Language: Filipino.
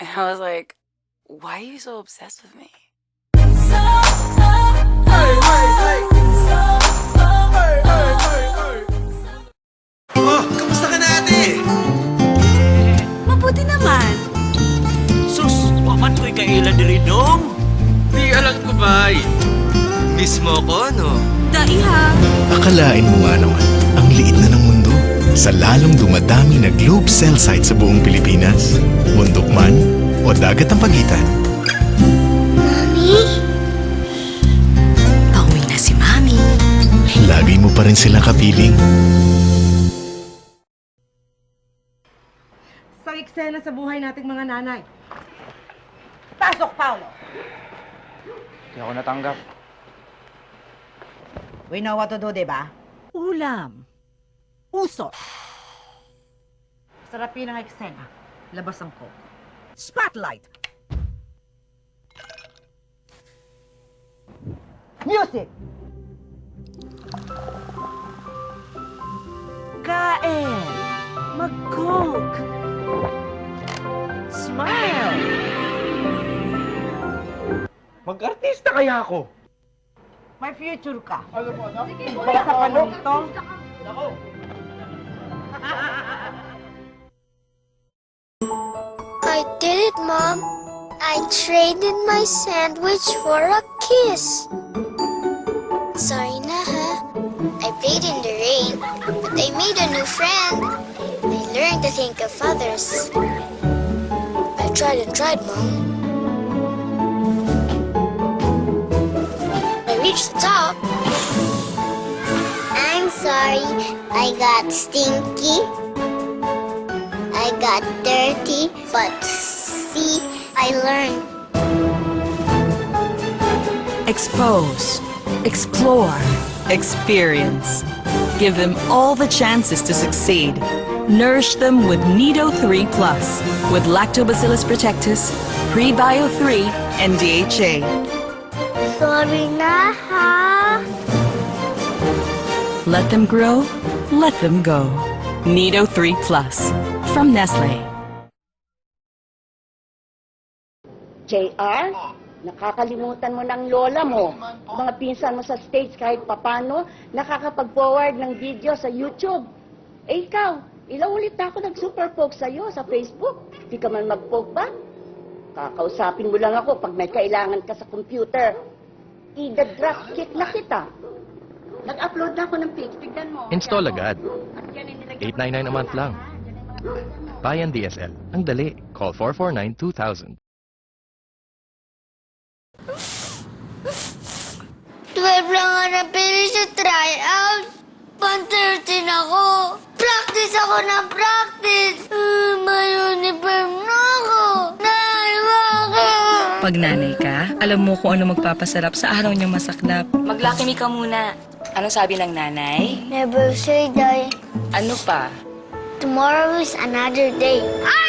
And I was like, why are you so obsessed with me? Oh, kamusta ka na ate? Mabuti naman. Sus, waman ko'y kailan diri dong. Di alam ko ba? Miss mo ko, no? Daiha. Akalain mo nga naman, ang liit na ng mundo. Sa lalong dumadami na Globe cell site sa buong Pilipinas. Bundok man o dagat ang pagitan. Mami? Pauwi na si Mami. Lagi mo pa rin sila kapiling. Sa eksena sa buhay nating mga nanay. Pasok, Paolo! Hindi ako natanggap. We know what to do, diba? Ulam. Uso! Sarapin ang eksena. Labas ang coke. Spotlight! Music! Kain! Mag-coke! Smile! Mag-artista kaya ako? May future ka. Kaya sa panong ito, I did it, Mom. I traded my sandwich for a kiss. Sorry na, ha? I played in the rain, but I made a new friend. I learned to think of others. I tried and tried, Mom. I reached the top. I'm sorry I got stinky. I got dirty, but see, I learned. Expose, explore, experience. Give them all the chances to succeed. Nourish them with Nido 3 Plus with Lactobacillus protectus, Prebio 3, and DHA. Sorry na, ha? Let them grow, let them go. Nido 3 Plus from Nestle. JR, nakakalimutan mo ng lola mo. Mga pinsan mo sa States kahit papano, nakakapag-forward ng video sa YouTube. Eh ikaw, ilang ulit na ako nag-super-poke sa'yo sa Facebook. Di ka man mag-poke ba? Kakausapin mo lang ako pag may kailangan ka sa computer. Ida-drop kick na kita. Nag-upload na ako ng pics. Tignan mo. Install agad. 899 a month lang. Bayan DSL. Ang dali. Call 449-2000. 12 lang nga na finish sa tryout. 1:13 ako. Practice ako ng practice. May uniform na ako. Pag nanay ka, alam mo kung ano magpapasarap sa araw niyang masaklap. Mag-Lucky Me ka muna. Anong sabi ng nanay? Never say die. Ano pa? Tomorrow is another day. Ah!